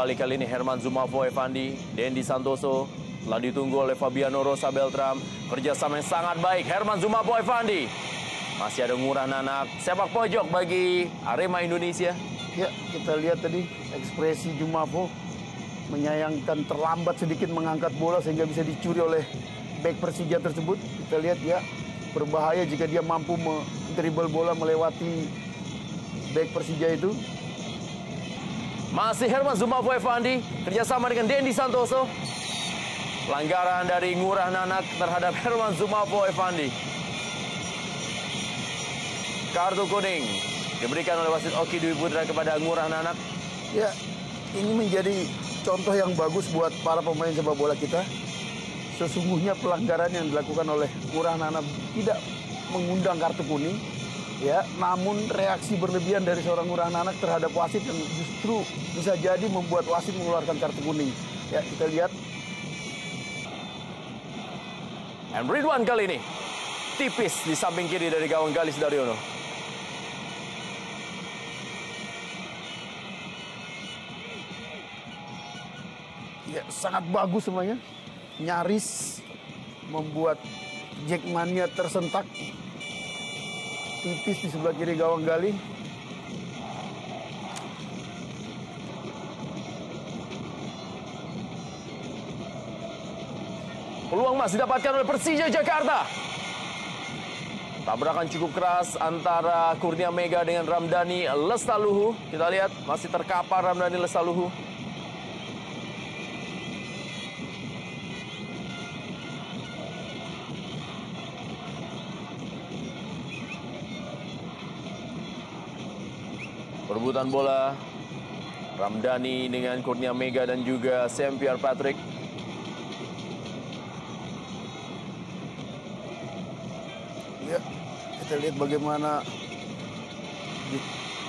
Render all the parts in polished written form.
kembali kali ini Herman Zumafo Effandi, Dendi Santoso, telah ditunggu oleh Fabiano Rosa Beltram. Kerjasama yang sangat baik Herman Zumafo Effandi. Masih ada Ngurah Nanak, sepak pojok bagi Arema Indonesia. Ya, kita lihat tadi ekspresi Zumafo menyayangkan terlambat sedikit mengangkat bola sehingga bisa dicuri oleh bek Persija tersebut. Kita lihat ya, berbahaya jika dia mampu dribble bola melewati bek Persija itu. Masih Herman Zumafo Effandi kerjasama dengan Dendi Santoso. Pelanggaran dari Ngurah Nanak terhadap Herman Zumafo Effandi. Kartu kuning diberikan oleh wasit Oki Dwi Putra kepada Ngurah Nanak. Ya, ini menjadi contoh yang bagus buat para pemain sepak bola kita. Sesungguhnya pelanggaran yang dilakukan oleh Ngurah Nanak tidak mengundang kartu kuning, ya, namun reaksi berlebihan dari seorang Ngurah Nanak terhadap wasit yang justru bisa jadi membuat wasit mengeluarkan kartu kuning. Ya, kita lihat. And Ridwan kali ini tipis di samping kiri dari gawang Galis Daryono. Ya, sangat bagus semuanya. Nyaris membuat Jackmania tersentak. Tipis di sebelah kiri gawang Gali. Peluang emas didapatkan oleh Persija Jakarta. Tabrakan cukup keras antara Kurnia Mega dengan Ramdhani Lestaluhu. Kita lihat masih terkapar Ramdhani Lestaluhu. Perebutan bola Ramdhani dengan Kurnia Mega dan juga Sam Pierre Patrick. Ya, kita lihat bagaimana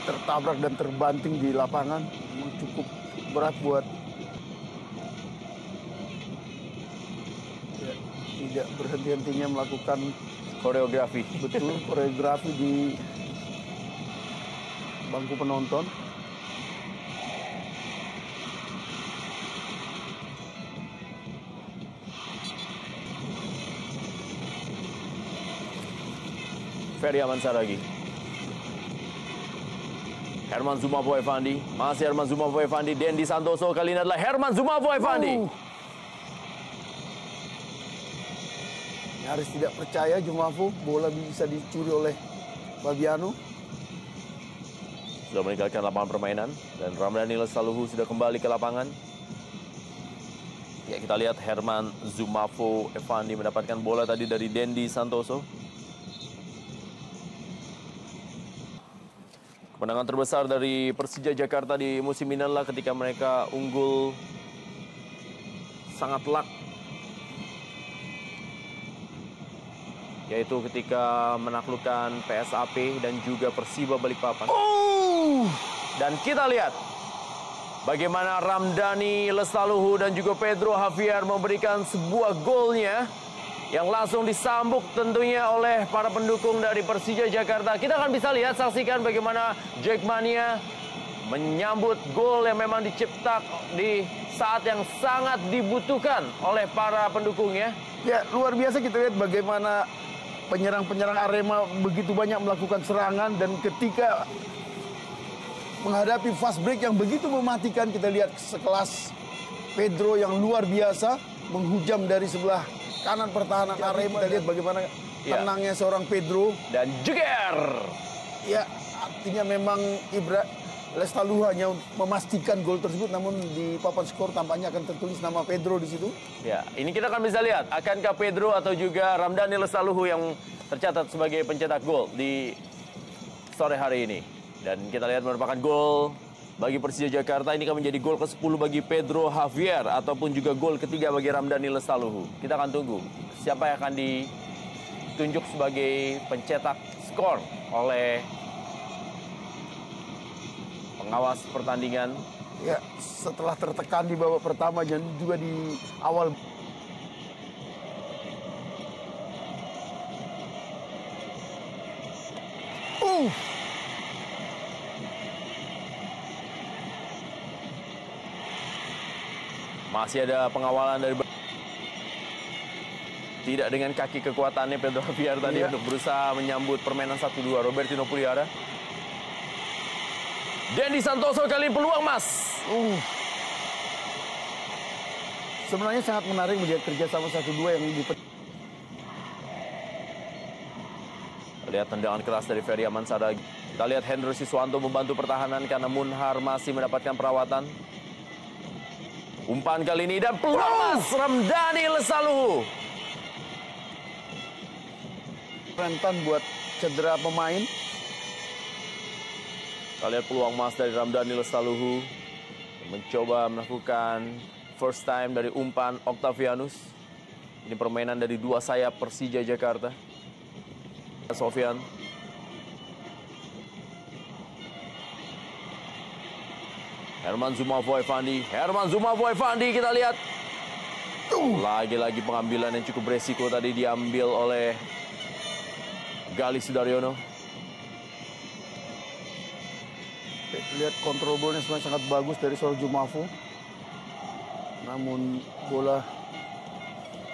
tertabrak dan terbanting di lapangan. Memang cukup berat buat ya, tidak berhenti-hentinya melakukan Koreografi. betul koreografi di bangku penonton. Ferry Aman Saragi. Herman Zumafo Effandi. Masih Herman Zumafo Effandi. Dendi Santoso kali ini adalah Herman Zumafo Effandi. Nyaris tidak percaya Zumafo, bola bisa dicuri oleh Fabiano. Sudah meninggalkan lapangan permainan. Dan Ramdhani Lestaluhu sudah kembali ke lapangan. Ya, kita lihat Herman Zumafo Effandi mendapatkan bola tadi dari Dendi Santoso. Kemenangan terbesar dari Persija Jakarta di musim ini adalah ketika mereka unggul sangat telak. Yaitu ketika menaklukkan PSAP dan juga Persiba Balikpapan. Dan kita lihat bagaimana Ramdhani Lestaluhu dan juga Pedro Javier memberikan sebuah golnya yang langsung disambut tentunya oleh para pendukung dari Persija Jakarta. Kita akan bisa lihat, saksikan bagaimana Jackmania menyambut gol yang memang diciptak di saat yang sangat dibutuhkan oleh para pendukungnya. Ya, luar biasa kita lihat bagaimana penyerang-penyerang Arema begitu banyak melakukan serangan, dan ketika menghadapi fast break yang begitu mematikan, kita lihat sekelas Pedro yang luar biasa menghujam dari sebelah kanan pertahanan Arema. Kita lihat bagaimana tenangnya seorang Pedro. Dan jeger. Ya, artinya memang Lestaluhu hanya memastikan gol tersebut, namun di papan skor tampaknya akan tertulis nama Pedro di situ. Ya, ini kita akan bisa lihat, akankah Pedro atau juga Ramdhani Lestaluhu yang tercatat sebagai pencetak gol di sore hari ini. Dan kita lihat merupakan gol bagi Persija Jakarta. Ini akan menjadi gol ke-10 bagi Pedro Javier ataupun juga gol ketiga bagi Ramdhani Lestaluhu. Kita akan tunggu siapa yang akan ditunjuk sebagai pencetak skor oleh pengawas pertandingan. Ya, setelah tertekan di babak pertama dan juga di awal. Masih ada pengawalan dari... Tidak dengan kaki kekuatannya Pedro Javier tadi untuk berusaha menyambut permainan 1-2 Robertino Puliara. Dendi Santoso kali ini peluang Mas. Sebenarnya sangat menarik melihat kerjasama 1-2 yang lebih... Lihat tendangan keras dari Ferry Aman Saragi. Kita lihat Hendro Siswanto membantu pertahanan karena Munhar masih mendapatkan perawatan. Umpan kali ini dan peluang Mas Ramdhani Lestaluhu. Rentan buat cedera pemain. Kita lihat peluang Mas dari Ramdhani Lestaluhu. Mencoba melakukan first time dari umpan Octavianus. Ini permainan dari dua sayap Persija Jakarta. Sofian. Herman Zumafo Evandi. Herman Zumafo Evandi kita lihat. Lagi-lagi pengambilan yang cukup beresiko tadi diambil oleh Galih Sudaryono. Lihat kontrol bolanya sebenarnya sangat bagus dari seorang Zumafo. Namun bola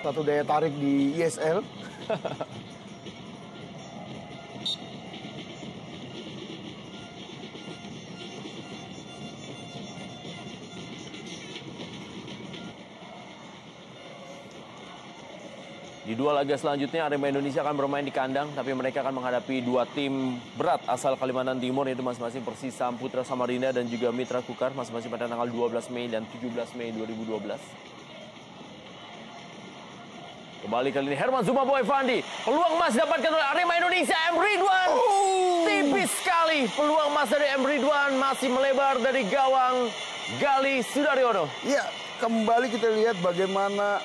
satu daya tarik di ISL. Di dua laga selanjutnya Arema Indonesia akan bermain di kandang, tapi mereka akan menghadapi dua tim berat asal Kalimantan Timur, yaitu masing-masing Persisam Putra Samarinda dan juga Mitra Kukar, masing-masing pada tanggal 12 Mei dan 17 Mei 2012. Kembali kali ini Herman Zumafo Evandi. Peluang emas didapatkan oleh Arema Indonesia. M. Ridwan. Tipis sekali. Peluang emas dari M. Ridwan masih melebar dari gawang Galih Sudaryono. Ya, kembali kita lihat bagaimana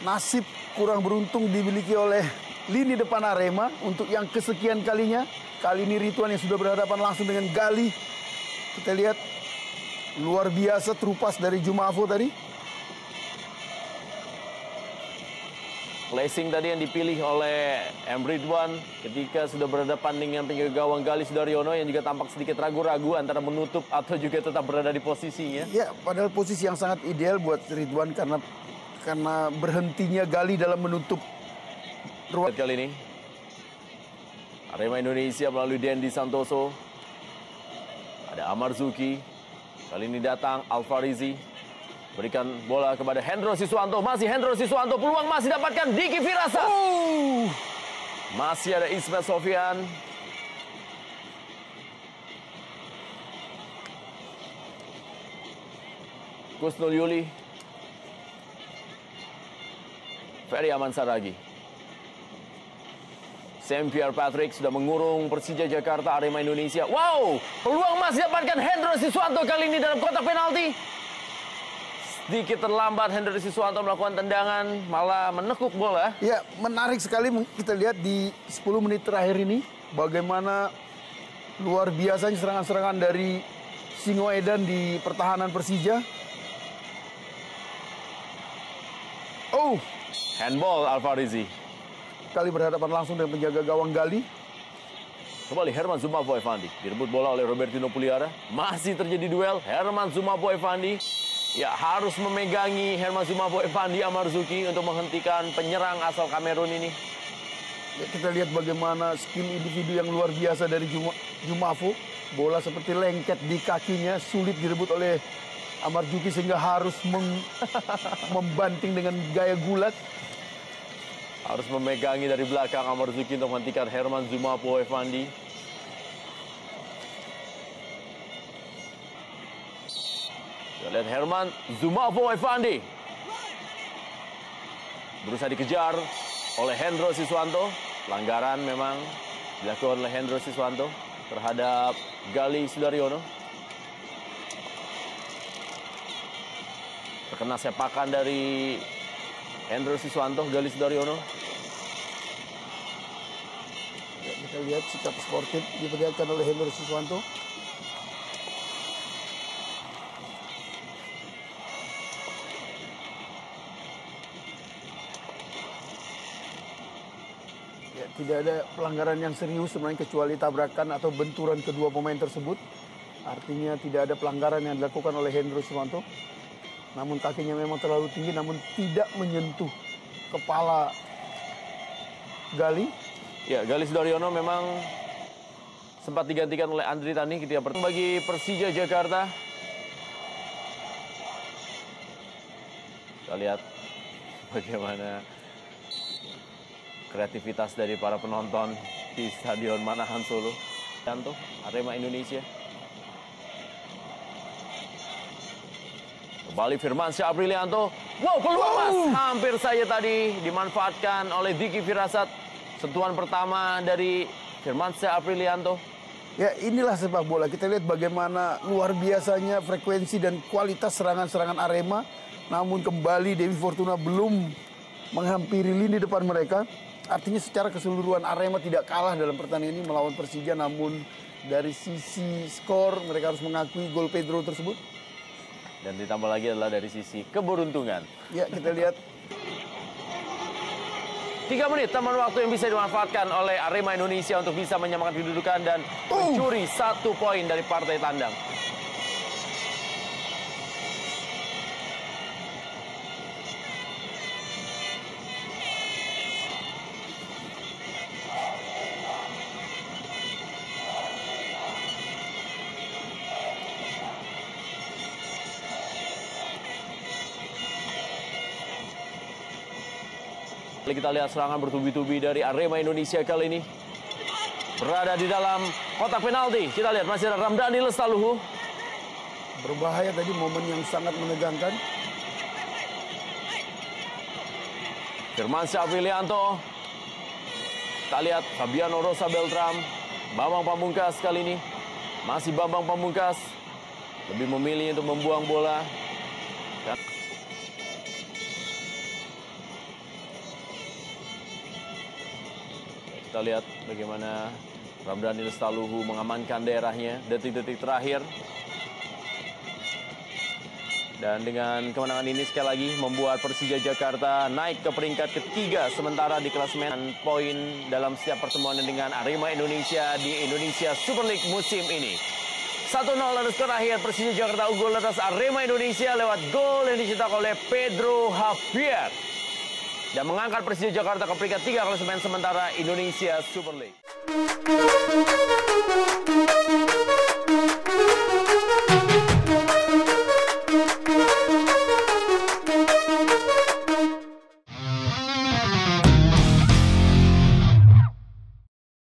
nasib kurang beruntung dimiliki oleh lini depan Arema untuk yang kesekian kalinya. Kali ini Ridwan yang sudah berhadapan langsung dengan Galih. Kita lihat luar biasa terupas dari Zumafo tadi. Placing tadi yang dipilih oleh M. Ridwan ketika sudah berhadapan dengan penjaga gawang Galih Sudaryono yang juga tampak sedikit ragu-ragu antara menutup atau juga tetap berada di posisinya. Ya, padahal posisi yang sangat ideal buat Ridwan karena berhentinya Galih dalam menutup ruang. Kali ini Arema Indonesia melalui Dendi Santoso. Ada Amar Zuki. Kali ini datang Alfarizi. Berikan bola kepada Hendro Siswanto. Masih Hendro Siswanto. Peluang masih dapatkan Diki Firasa. Masih ada Ismet Sofian. Kusnul Yuli. Ferry Aman Saragi. Sam Pierre Patrick sudah mengurung Persija Jakarta, Arema Indonesia. Wow, peluang masih dapatkan Hendro Siswanto kali ini dalam kotak penalti. Sedikit terlambat Hendro Siswanto melakukan tendangan, malah menekuk bola. Ya, menarik sekali kita lihat di 10 menit terakhir ini. Bagaimana luar biasanya serangan-serangan dari Singoedan di pertahanan Persija. Handball Alfarizi. Kali berhadapan langsung dengan penjaga gawang Galih. Kembali Herman Zumafo Evandi. Direbut bola oleh Robertino Puliara. Masih terjadi duel. Herman Zumafo Evandi. Ya, harus memegangi Herman Zumafo Evandi Amar Zuki untuk menghentikan penyerang asal Kamerun ini. Ya, kita lihat bagaimana skill individu yang luar biasa dari Zumafo. Bola seperti lengket di kakinya. Sulit direbut oleh Amar Zuki sehingga harus membanting dengan gaya gulat. Harus memegangi dari belakang Amar Zuki untuk menghentikan Herman Zumafo Evandi. Kita lihat Herman Zumafo Evandi. Berusaha dikejar oleh Hendro Siswanto. Pelanggaran memang dilakukan oleh Hendro Siswanto terhadap Galih Sudaryono. Terkena sepakan dari Hendro Siswanto, Galih Sudaryono. Ya, kita lihat sikap sportif diperlihatkan oleh Hendro Siswanto. Ya, tidak ada pelanggaran yang serius sebenarnya kecuali tabrakan atau benturan kedua pemain tersebut. Artinya tidak ada pelanggaran yang dilakukan oleh Hendro Siswanto. Namun kakinya memang terlalu tinggi, namun tidak menyentuh kepala Gali. Ya, Gali Sudaryono memang sempat digantikan oleh Andri Tani ketika bagi Persija Jakarta. Kita lihat bagaimana kreativitas dari para penonton di Stadion Manahan Solo. Tanto Arema Indonesia. Kembali Firmansyah Aprilianto. Wow, keluar Mas. Hampir saja tadi dimanfaatkan oleh Diki Firasat. Sentuhan pertama dari Firmansyah Aprilianto. Ya, inilah sepak bola. Kita lihat bagaimana luar biasanya frekuensi dan kualitas serangan-serangan Arema. Namun kembali Dewi Fortuna belum menghampiri lini depan mereka. Artinya secara keseluruhan Arema tidak kalah dalam pertandingan ini melawan Persija. Namun dari sisi skor mereka harus mengakui gol Pedro tersebut. Dan ditambah lagi adalah dari sisi keberuntungan. Ya, kita lihat. 3 menit taman waktu yang bisa dimanfaatkan oleh Arema Indonesia untuk bisa menyamakan kedudukan dan mencuri 1 poin dari partai tandang. Kita lihat serangan bertubi-tubi dari Arema Indonesia kali ini. Berada di dalam kotak penalti. Kita lihat masih ada Ramdhani Lestaluhu. Berbahaya tadi, momen yang sangat menegangkan. Firmansyah Aprilianto. Kita lihat Fabiano Rosa Beltram. Bambang Pamungkas kali ini. Masih Bambang Pamungkas. Lebih memilih untuk membuang bola. Kita lihat bagaimana Ramdhani Lestaluhu mengamankan daerahnya detik-detik terakhir. Dan dengan kemenangan ini sekali lagi membuat Persija Jakarta naik ke peringkat ketiga sementara di klasemen poin dalam setiap pertemuan dengan Arema Indonesia di Indonesia Super League musim ini. 1-0 lalu skor akhir Persija Jakarta unggul atas Arema Indonesia lewat gol yang dicetak oleh Pedro Javier. Dan mengangkat Persija Jakarta ke peringkat 3 klasemen sementara Indonesia Super League.